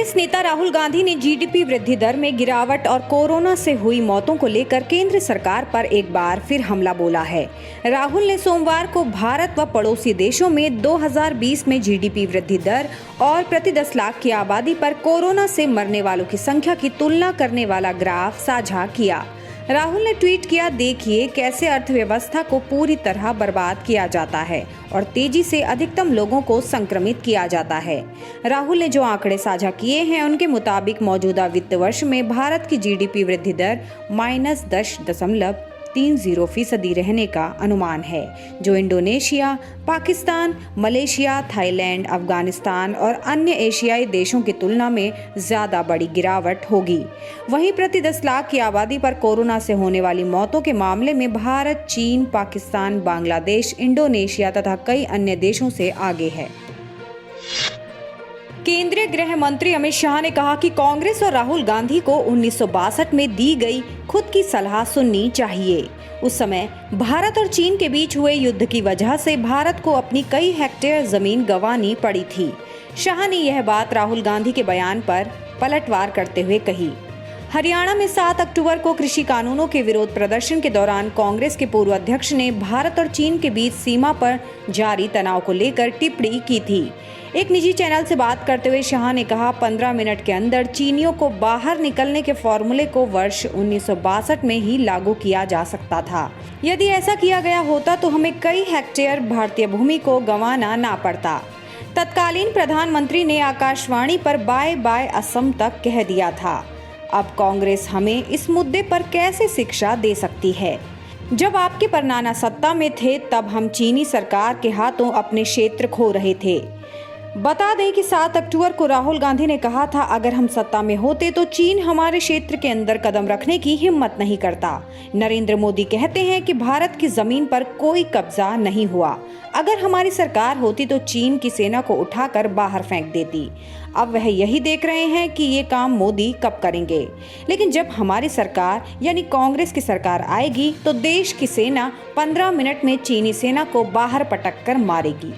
कांग्रेस नेता राहुल गांधी ने जीडीपी वृद्धि दर में गिरावट और कोरोना से हुई मौतों को लेकर केंद्र सरकार पर एक बार फिर हमला बोला है। राहुल ने सोमवार को भारत व पड़ोसी देशों में 2020 में जीडीपी वृद्धि दर और प्रति 10 लाख की आबादी पर कोरोना से मरने वालों की संख्या की तुलना करने वाला ग्राफ साझा किया। राहुल ने ट्वीट किया, देखिए कैसे अर्थव्यवस्था को पूरी तरह बर्बाद किया जाता है और तेजी से अधिकतम लोगों को संक्रमित किया जाता है। राहुल ने जो आंकड़े साझा किए हैं उनके मुताबिक मौजूदा वित्त वर्ष में भारत की जीडीपी वृद्धि दर -10.30% रहने का अनुमान है, जो Indonesia, Pakistan, Malaysia, Thailand, Afghanistan और अन्य एशियाई देशों की तुलना में ज्यादा बड़ी गिरावट होगी। वहीं प्रति 10 लाख की आबादी पर कोरोना से होने वाली मौतों के मामले में भारत, चीन, पाकिस्तान, बांग्लादेश, इंडोनेशिया तथा कई अन्य देशों से आगे है। केंद्रीय गृह मंत्री अमित शाह ने कहा कि कांग्रेस और राहुल गांधी को 1962 में दी गई खुद की सलाह सुननी चाहिए। उस समय भारत और चीन के बीच हुए युद्ध की वजह से भारत को अपनी कई हेक्टेयर जमीन गंवानी पड़ी थी। शाह ने यह बात राहुल गांधी के बयान पर पलटवार करते हुए कही। हरियाणा में 7 अक्टूबर को कृषि कानूनों के विरोध प्रदर्शन के दौरान कांग्रेस के पूर्व अध्यक्ष ने भारत और चीन के बीच सीमा पर जारी तनाव को लेकर टिप्पणी की थी। एक निजी चैनल से बात करते हुए शाह ने कहा, 15 मिनट के अंदर चीनियों को बाहर निकलने के फॉर्मूले को वर्ष 1962 में ही लागू किया जा सकता था। यदि ऐसा किया गया होता तो हमें कई हेक्टेयर भारतीय भूमि को गंवाना ना पड़ता। तत्कालीन प्रधानमंत्री ने आकाशवाणी पर बाय बाय असम तक कह दिया था। अब कांग्रेस हमें इस मुद्दे पर कैसे शिक्षा दे सकती है? जब आपके परनाना सत्ता में थे तब हम चीनी सरकार के हाथों अपने क्षेत्र खो रहे थे। बता दें कि 7 अक्टूबर को राहुल गांधी ने कहा था, अगर हम सत्ता में होते तो चीन हमारे क्षेत्र के अंदर कदम रखने की हिम्मत नहीं करता। नरेंद्र मोदी कहते हैं कि भारत की जमीन पर कोई कब्जा नहीं हुआ। अगर हमारी सरकार होती तो चीन की सेना को उठाकर बाहर फेंक देती। अब वह यही देख रहे हैं कि ये काम मोदी कब करेंगे। लेकिन जब हमारी सरकार यानी कांग्रेस की सरकार आएगी तो देश की सेना 15 मिनट में चीनी सेना को बाहर पटक कर मारेगी।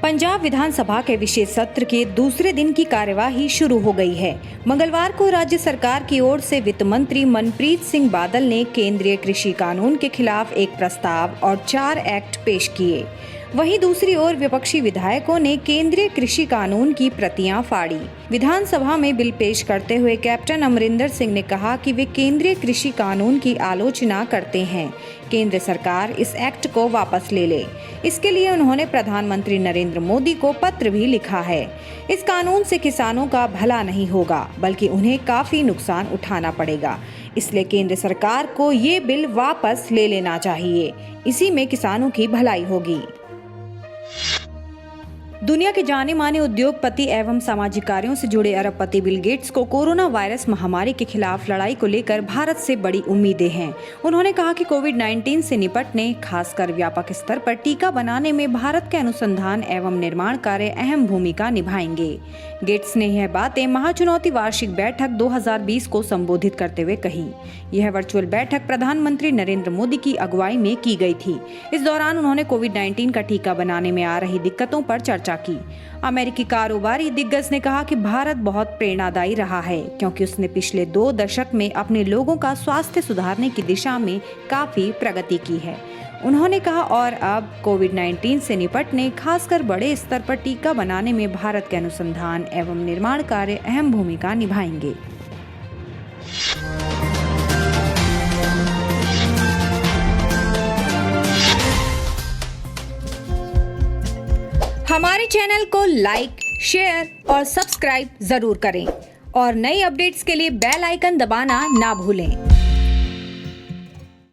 पंजाब विधानसभा के विशेष सत्र के दूसरे दिन की कार्यवाही शुरू हो गई है। मंगलवार को राज्य सरकार की ओर से वित्त मंत्री मनप्रीत सिंह बादल ने केंद्रीय कृषि कानून के खिलाफ एक प्रस्ताव और 4 एक्ट पेश किए। वहीं दूसरी ओर विपक्षी विधायकों ने केंद्रीय कृषि कानून की प्रतियां फाड़ी। विधानसभा में बिल पेश करते हुए कैप्टन अमरिंदर सिंह ने कहा कि वे केंद्रीय कृषि कानून की आलोचना करते हैं। केंद्र सरकार इस एक्ट को वापस ले ले। इसके लिए उन्होंने प्रधानमंत्री नरेंद्र मोदी को पत्र भी लिखा है। इस कानून से किसानों का भला नहीं होगा, बल्कि उन्हें काफी नुकसान उठाना पड़ेगा। इसलिए केंद्र सरकार को ये बिल वापस ले लेना चाहिए। इसी में किसानों की भलाई होगी। दुनिया के जाने माने उद्योगपति एवं सामाजिक कार्यों से जुड़े अरबपति बिल गेट्स को कोरोना वायरस महामारी के खिलाफ लड़ाई को लेकर भारत से बड़ी उम्मीदें हैं। उन्होंने कहा कि कोविड-19 से निपटने, खासकर व्यापक स्तर पर टीका बनाने में भारत के अनुसंधान एवं निर्माण कार्य अहम भूमिका निभाएंगे। गेट्स ने यह बातें महाचुनौती वार्षिक बैठक 2020 को संबोधित करते हुए कही। यह वर्चुअल बैठक प्रधानमंत्री नरेंद्र मोदी की अगुवाई में की गई थी। इस दौरान उन्होंने कोविड-19 का टीका बनाने में आ रही दिक्कतों पर चर्चा की। अमेरिकी कारोबारी दिग्गज ने कहा कि भारत बहुत प्रेरणादायी रहा है, क्योंकि उसने पिछले 2 दशक में अपने लोगों का स्वास्थ्य सुधारने की दिशा में काफी प्रगति की है। उन्होंने कहा, और अब कोविड-19 से निपटने, खासकर बड़े स्तर पर टीका बनाने में भारत के अनुसंधान एवं निर्माण कार्य अहम भूमिका निभाएंगे। हमारे चैनल को लाइक, शेयर और सब्सक्राइब जरूर करें और नई अपडेट्स के लिए बेल आइकन दबाना ना भूलें।